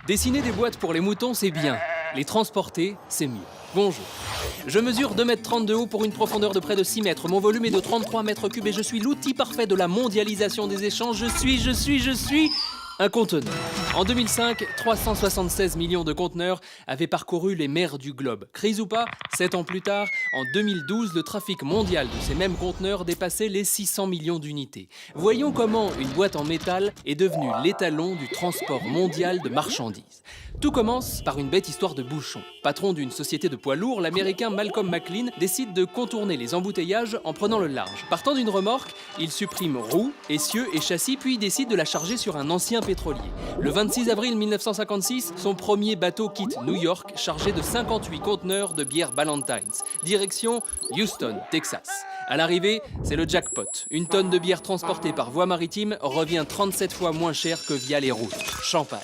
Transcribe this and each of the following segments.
Dessiner des boîtes pour les moutons, c'est bien. Les transporter, c'est mieux. Bonjour. Je mesure 2,30 m de haut pour une profondeur de près de 6 mètres. Mon volume est de 33 m3 et je suis l'outil parfait de la mondialisation des échanges. Je suis un conteneur. En 2005, 376 millions de conteneurs avaient parcouru les mers du globe. Crise ou pas, 7 ans plus tard, en 2012, le trafic mondial de ces mêmes conteneurs dépassait les 600 millions d'unités. Voyons comment une boîte en métal est devenue l'étalon du transport mondial de marchandises. Tout commence par une bête histoire de bouchon. Patron d'une société de poids lourds, l'américain Malcolm McLean décide de contourner les embouteillages en prenant le large. Partant d'une remorque, il supprime roues, essieux et châssis, puis décide de la charger sur un ancien pétrolier. Le 26 avril 1956, son premier bateau quitte New York, chargé de 58 conteneurs de bière Ballantines. Direction Houston, Texas. À l'arrivée, c'est le jackpot. Une tonne de bière transportée par voie maritime revient 37 fois moins cher que via les routes. Champagne.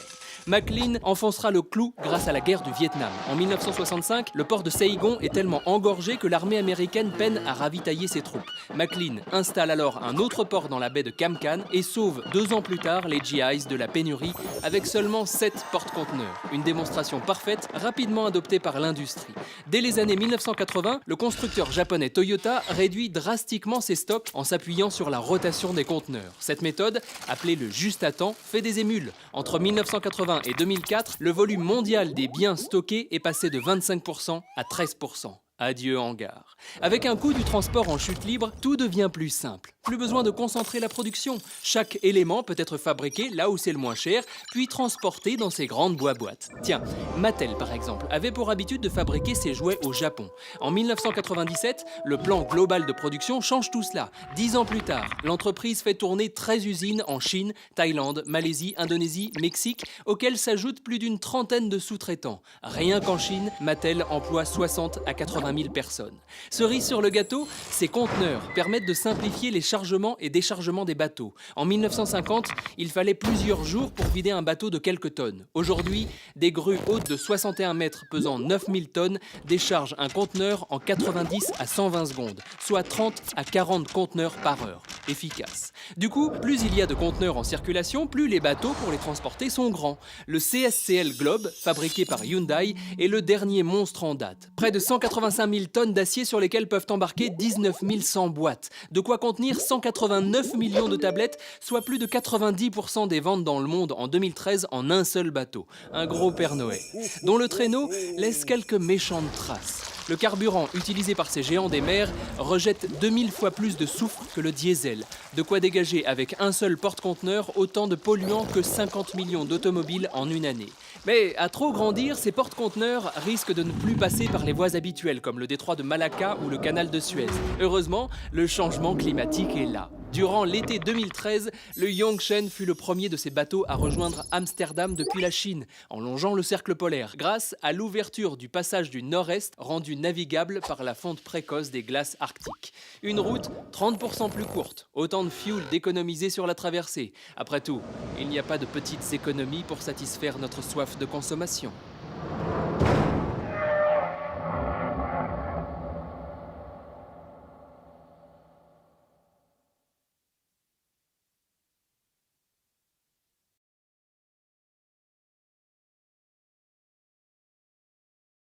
McLean enfoncera le clou grâce à la guerre du Vietnam. En 1965, le port de Saigon est tellement engorgé que l'armée américaine peine à ravitailler ses troupes. McLean installe alors un autre port dans la baie de Cam Can et sauve 2 ans plus tard les GIs de la pénurie avec seulement 7 porte-conteneurs. Une démonstration parfaite, rapidement adoptée par l'industrie. Dès les années 1980, le constructeur japonais Toyota réduit drastiquement ses stocks en s'appuyant sur la rotation des conteneurs. Cette méthode, appelée le juste à temps, fait des émules. Entre 1980 et 2004, le volume mondial des biens stockés est passé de 25% à 13%. Adieu hangar. Avec un coût du transport en chute libre, tout devient plus simple. Plus besoin de concentrer la production. Chaque élément peut être fabriqué là où c'est le moins cher, puis transporté dans ces grandes boîtes. Tiens, Mattel par exemple avait pour habitude de fabriquer ses jouets au Japon. En 1997, le plan global de production change tout cela. 10 ans plus tard, l'entreprise fait tourner 13 usines en Chine, Thaïlande, Malaisie, Indonésie, Mexique, auxquelles s'ajoutent plus d'une trentaine de sous-traitants. Rien qu'en Chine, Mattel emploie 60 à 80 000 personnes. Cerise sur le gâteau, ces conteneurs permettent de simplifier les chargements et déchargements des bateaux. En 1950, il fallait plusieurs jours pour vider un bateau de quelques tonnes. Aujourd'hui, des grues hautes de 61 mètres pesant 9000 tonnes déchargent un conteneur en 90 à 120 secondes, soit 30 à 40 conteneurs par heure. Efficace. Du coup, plus il y a de conteneurs en circulation, plus les bateaux pour les transporter sont grands. Le CSCL Globe, fabriqué par Hyundai, est le dernier monstre en date. Près de 185 000 tonnes d'acier sur lesquelles peuvent embarquer 19 100 boîtes. De quoi contenir 189 millions de tablettes, soit plus de 90% des ventes dans le monde en 2013 en un seul bateau. Un gros Père Noël, dont le traîneau laisse quelques méchantes traces. Le carburant utilisé par ces géants des mers rejette 2000 fois plus de soufre que le diesel. De quoi dégager avec un seul porte-conteneur autant de polluants que 50 millions d'automobiles en une année. Mais à trop grandir, ces porte-conteneurs risquent de ne plus passer par les voies habituelles comme le détroit de Malacca ou le canal de Suez. Heureusement, le changement climatique est là. Durant l'été 2013, le Yongchen fut le premier de ces bateaux à rejoindre Amsterdam depuis la Chine, en longeant le cercle polaire, grâce à l'ouverture du passage du Nord-Est rendu navigable par la fonte précoce des glaces arctiques. Une route 30% plus courte, autant de fuel d'économiser sur la traversée. Après tout, il n'y a pas de petites économies pour satisfaire notre soif de consommation.